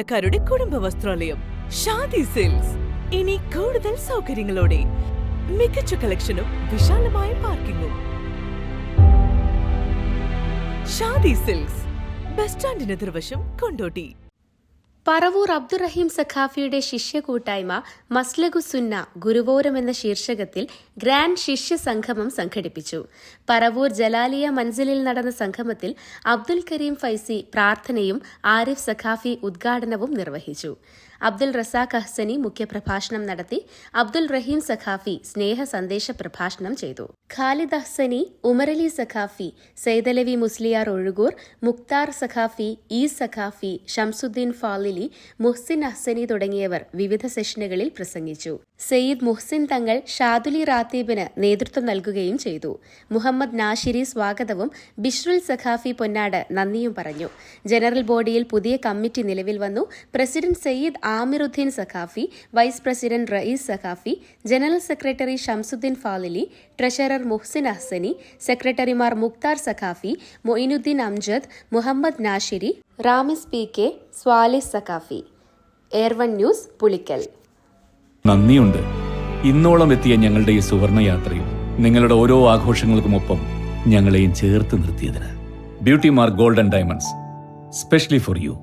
സാധാരണക്കാരുടെ കുടുംബ വസ്ത്രാലയം ഷാദി സിൽക്സ്. ഇനി കൂടുതൽ സൗകര്യങ്ങളോടെ മികച്ച കളക്ഷനും വിശാലമായ പാർക്കിങ്ങും. ഷാദി സിൽക്സ്, ബസ് സ്റ്റാൻഡിന് എതിർവശം, കൊണ്ടോട്ടി. പറവൂർ അബ്ദുറഹീം സഖാഫിയുടെ ശിഷ്യകൂട്ടായ്മ മസ്ലഗുസുന്ന ഗുരുവോരം എന്ന ശീർഷകത്തിൽ ഗ്രാൻഡ് ശിഷ്യ സംഗമം സംഘടിപ്പിച്ചു. പറവൂർ ജലാലിയ മൻസിലിൽ നടന്ന സംഗമത്തിൽ അബ്ദുൽ കരീം ഫൈസി പ്രാർത്ഥനയും ആരിഫ് സഖാഫി ഉദ്ഘാടനവും നിർവഹിച്ചു. അബ്ദുൽ റസാഖ് അഹ്സനി മുഖ്യപ്രഭാഷണം നടത്തി. അബ്ദുൽ റഹീം സഖാഫി സ്നേഹ സന്ദേശ പ്രഭാഷണം ചെയ്തു. ഖാലിദ് അഹ്സനി, ഉമറലി സഖാഫി, സൈദലവി മുസ്ലിയാർ ഒഴുകൂർ, മുക്താർ സഖാഫി, ഈസ് സഖാഫി, ഷംസുദ്ദീൻ ഫാലിലി, മുഹ്സിൻ അഹ്സനി തുടങ്ങിയവർ വിവിധ സെഷനുകളിൽ പ്രസംഗിച്ചു. സയ്യിദ് മുഹ്സിൻ തങ്ങൾ ഷാദുലി റാത്തീബിന് നേതൃത്വം നൽകുകയും ചെയ്തു. മുഹമ്മദ് നാഷിരി സ്വാഗതവും ബിഷ്റുൽ സഖാഫി പൊന്നാട് നന്ദിയും പറഞ്ഞു. ജനറൽ ബോഡിയിൽ പുതിയ കമ്മിറ്റി നിലവിൽ വന്നു. President Sayyid Amiruddin Saqafi, vice president Rayees Saqafi, general secretary Shamsuddin Falili, treasurer Muhsin Ahsani, സെക്രട്ടറിമാർ Mukhtar Saqafi, Moinuddin Amjad, Muhammad Nashiri, Ramis P K, Swalih Saqafi. Air one news, Pulikkal. നന്ദിയുണ്ട്. ഇന്നോളം എത്തിയ ഞങ്ങളുടെ ഈ സുവർണയാത്രയിൽ നിങ്ങളുടെ ഓരോ ആഘോഷങ്ങൾക്കുമൊപ്പം ഞങ്ങളെയും ചേർത്ത് നിർത്തിയതിന്. Beauty mark gold and diamonds, specially for U.